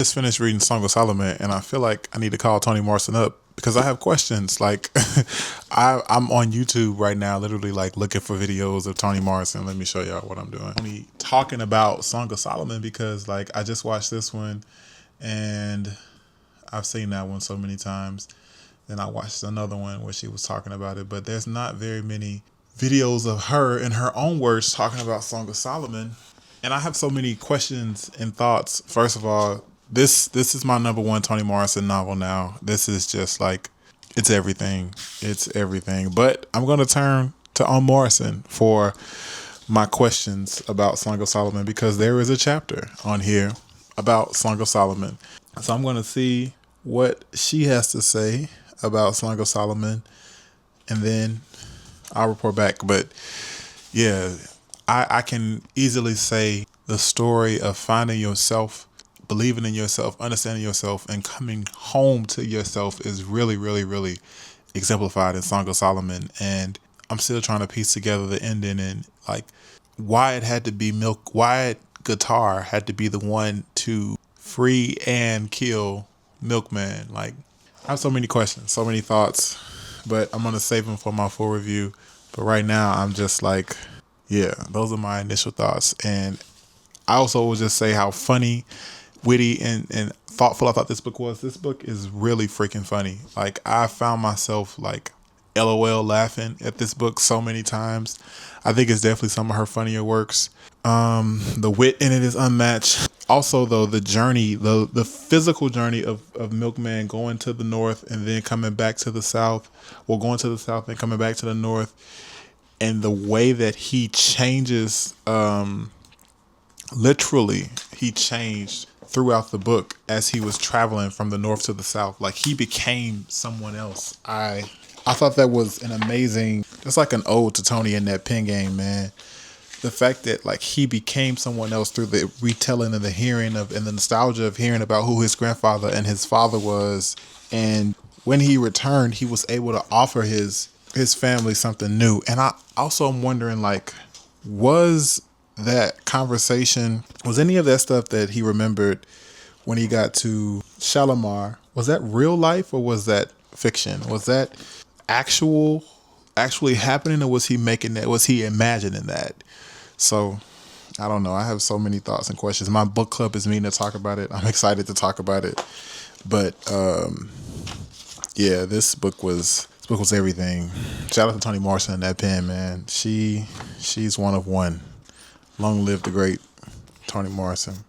Just finished reading Song of Solomon, and I feel like I need to call Toni Morrison up because I have questions. Like, I'm on YouTube right now, literally like looking for videos of Toni Morrison. Let me show y'all what I'm doing. Only talking about Song of Solomon because like I just watched this one, and I've seen that one so many times. Then I watched another one where she was talking about it, but there's not very many videos of her in her own words talking about Song of Solomon. And I have so many questions and thoughts. First of all, this is my number one Toni Morrison novel now. This is just like it's everything. It's everything. But I'm gonna turn to Morrison for my questions about Song of Solomon because there is a chapter on here about Song of Solomon. So I'm gonna see what she has to say about Song of Solomon, and then I'll report back. But yeah, I can easily say the story of finding yourself, believing in yourself, understanding yourself, and coming home to yourself is really, really, really exemplified in Song of Solomon. And I'm still trying to piece together the ending and like why it had to be why Guitar had to be the one to free and kill Milkman. Like, I have so many questions, so many thoughts, but I'm going to save them for my full review. But right now, I'm just like, yeah, those are my initial thoughts. And I also will just say how funny, witty, and thoughtful I thought this book was. This book is really freaking funny. Like, I found myself like LOL laughing at this book so many times. I think it's definitely some of her funnier works. The wit in it is unmatched. Also, though, the journey, the physical journey of Milkman going to the north and then coming back to the south, or going to the south and coming back to the north, and the way that he changes, literally, he changed throughout the book as he was traveling from the north to the south. Like, he became someone else. I thought that was an amazing, it's like an ode to Tony in that pen game, man. The fact that like he became someone else through the retelling and the hearing of and the nostalgia of hearing about who his grandfather and his father was, and when he returned, he was able to offer his family something new. And I also am wondering, like, was that conversation, was any of that stuff that he remembered when he got to Shalimar, was that real life or was that fiction? Was that actually happening, or was he making that? Was he imagining that? So I don't know. I have so many thoughts and questions. My book club is meeting to talk about it. I'm excited to talk about it. But yeah, this book was everything. Shout out to Toni Morrison and that pen, man. She's one of one. Long live the great Toni Morrison.